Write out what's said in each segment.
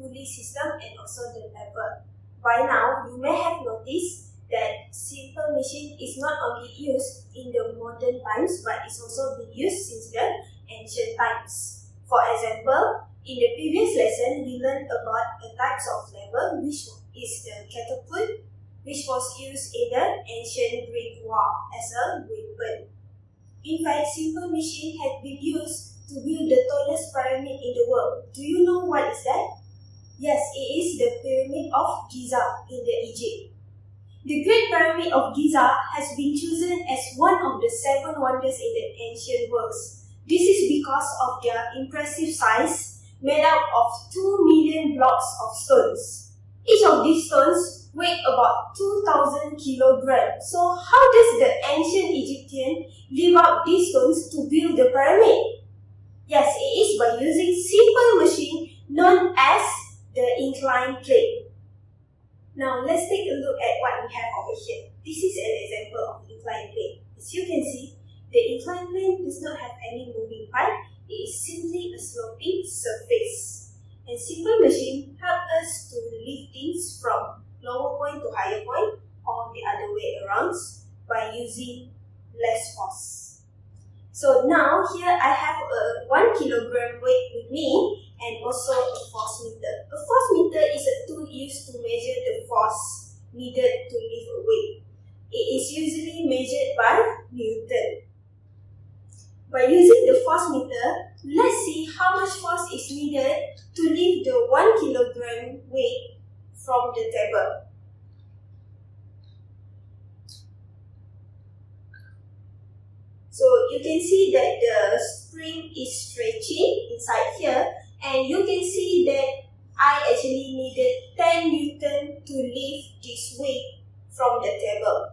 pulley system and also the lever. By now, you may have noticed that simple machine is not only used in the modern times but it's also been used since the ancient times. For example, in the previous lesson, we learned about the types of lever, which is the catapult, which was used in the ancient Greek war as a weapon. In fact, simple machine has been used to build the tallest pyramid in the world. Do you know what is that? Yes, it is the Pyramid of Giza in the Egypt. The Great Pyramid of Giza has been chosen as one of the 7 wonders in the ancient world. This is because of their impressive size, made up of 2 million blocks of stones. Each of these stones weigh about 2,000 kilograms. So how does the ancient Egyptian lift up these stones to build the pyramid? Yes, it is by using simple machine known as the inclined plane. Now let's take a look at what we have over here. This is an example of inclined plane. As you can see, the inclined plane does not have any moving part. It is simply a sloping surface. And simple machine help us to lift things from lower point to higher point or the other way around by using less force. So now here I have a 1 kilogram weight with me and also a force meter. A force meter is a tool used to measure the force needed to lift a weight. It is usually measured by Newton. By using the force meter, let's see how much force is needed to lift the 1 kilogram weight from the table. So you can see that the spring is stretching inside here, and you can see that I actually needed 10 Newton to lift this weight from the table.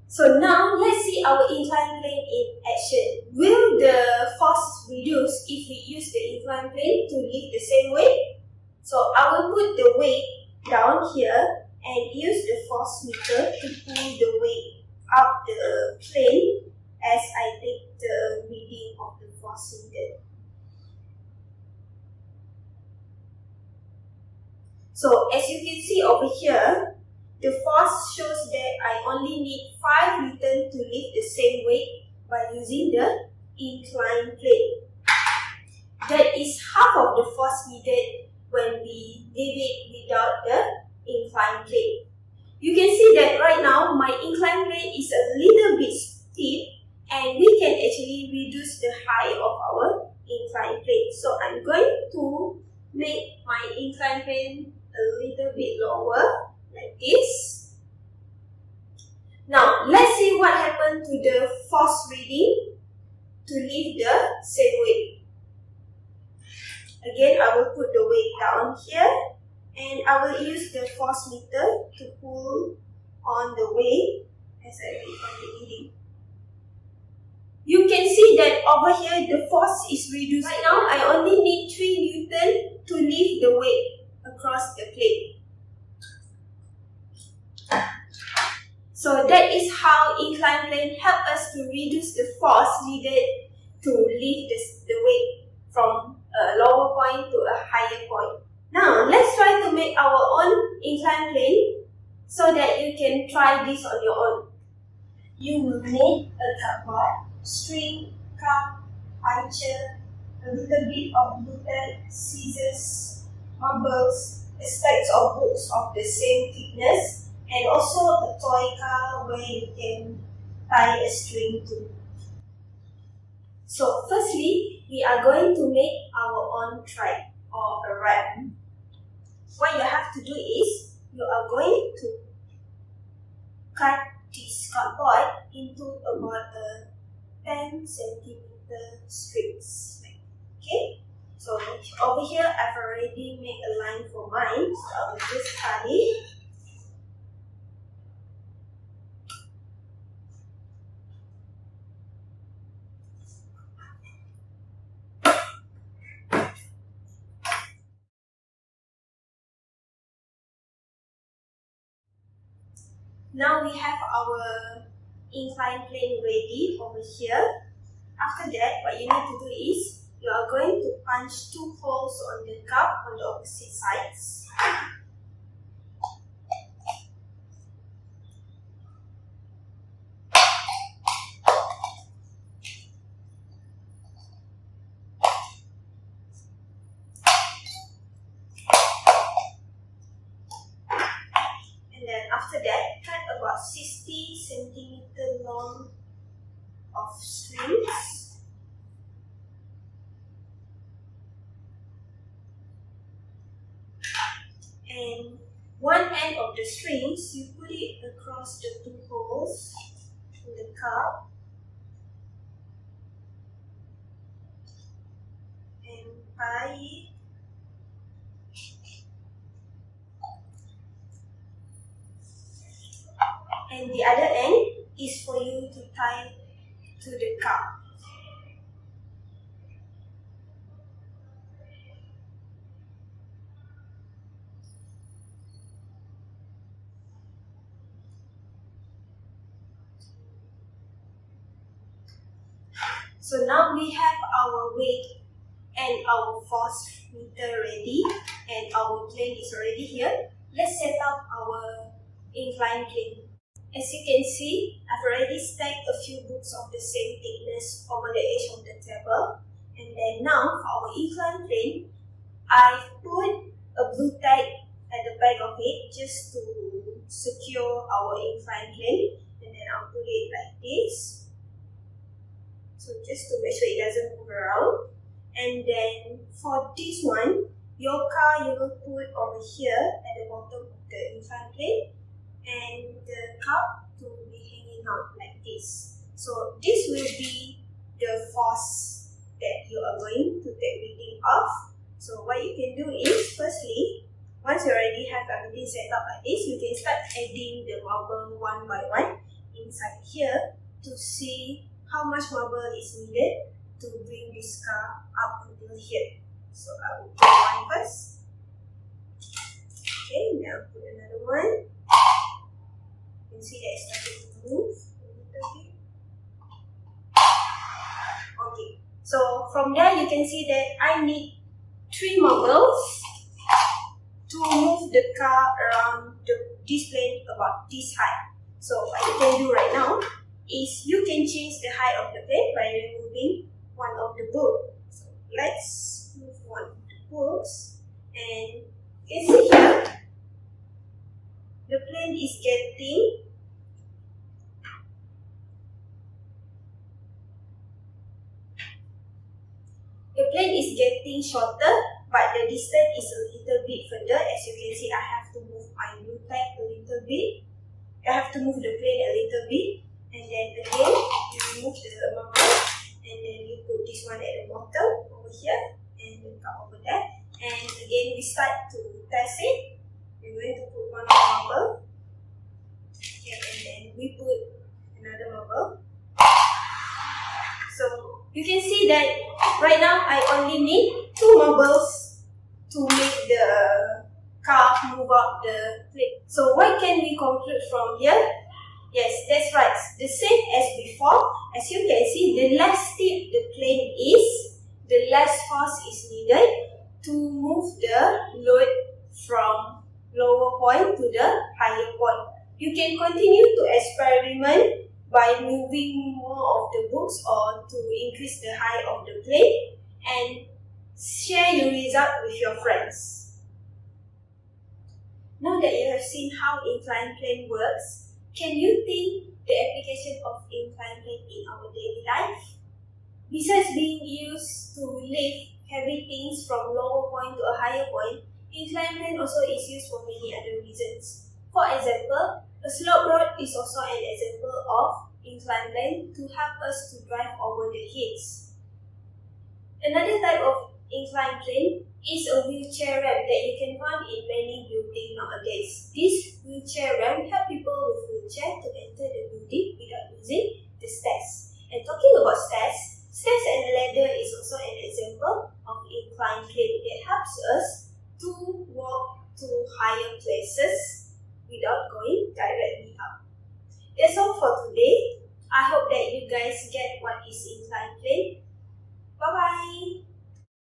So now let's see our inclined plane in action. Will the force reduce if we use the inclined plane to lift the same weight? So I will put the weight down here and use the force meter to pull the weight up the plane as I take the reading of the force needed. So as you can see over here, the force shows that I only need 5 Newton to lift the same weight by using the inclined plane. That is half of the force needed when we leave it without the inclined plane. You can see that right now my inclined plane is a little bit steep and we can actually reduce the height of our inclined plane. So I'm going to make my inclined plane a little bit lower like this. Now let's see what happened to the force reading to lift the same weight. Again, I will put the weight down here and I will use the force meter to pull on the weight as I read on the reading. You can see that over here the force is reduced. Right now I only need 3 Newton to lift the weight across the plate. So that is how inclined plane help us to reduce the force needed to lift the weight from a lower point to a higher point. Now let's try to make our own inclined plane so that you can try this on your own. You will need a cardboard, string, cup, puncture, a little bit of glue tape, scissors, marbles, stacks of books of the same thickness, and also a toy car where you can tie a string to. So firstly, we are going to make our own track or a ramp. What you have to do is, you are going to cut this cardboard into about a 10 centimeter strips. Okay? So over here, I've already made a line for mine, so I will just cut it. Now we have our inclined plane ready over here. After that, what you need to do is, you are going to punch 2 holes on the cup on the opposite sides. And then after that, cut about 60 centimeter long of strings. And one end of the strings, you put it across the 2 holes in the cup. And tie it. And the other end is for you to tie to the cup. So now we have our weight and our force meter ready, and our plane is already here. Let's set up our incline plane. As you can see, I've already stacked a few books of the same thickness over the edge of the table. And then now, for our incline plane, I've put a blue tag at the back of it just to secure our incline plane. And then I'll put it like this. So just to make sure it doesn't move around. And then for this one, your car you will put over here at the bottom of the incline plane. And the cup to be hanging out like this. So this will be the force that you are going to take reading of. So what you can do is, firstly, once you already have everything set up like this, you can start adding the marble one by one inside here to see how much marble is needed to bring this car up until here. So I will put one first. Okay, now put another one. You can see that it's starting to move a little bit. Okay, so from there you can see that I need 3 marbles to move the car around this plane about this height. So what you can do right now is you can change the height of the plane by removing one of the books. So let's move one of the books, and you can see here the plane is getting shorter, but the distance is a little bit further. As you can see, I have to move my blue tag a little bit. I have to move the plane a little bit, and then again you remove the marble, and then you put this one at the bottom over here, and the cup over there. And again we start to test it. We're going to put one more marble, okay, and then we put another marble. So you can see that right now I only need 2 marbles to make the car move up the plane. So what can we conclude from here? Yes, that's right. The same as before. As you can see, the less steep the plane is, the less force is needed to move the load from lower point to the higher point. You can continue to experiment by moving more of the books or to increase the height of the plane, and share your result with your friends. Now that you have seen how incline plane works, can you think the application of incline plane in our daily life? Besides being used to lift heavy things from lower point to a higher point, incline plane also is used for many other reasons. For example, a slope road is also an example of incline plane to help us to drive over the hills. Another type of incline plane is a wheelchair ramp that you can find in many buildings nowadays. This wheelchair ramp helps people with wheelchair to enter the building without using the stairs. And talking about stairs and a ladder is also an example of incline plane that helps us to walk to higher places without going directly up. That's all for today. I hope that you guys get what is incline plane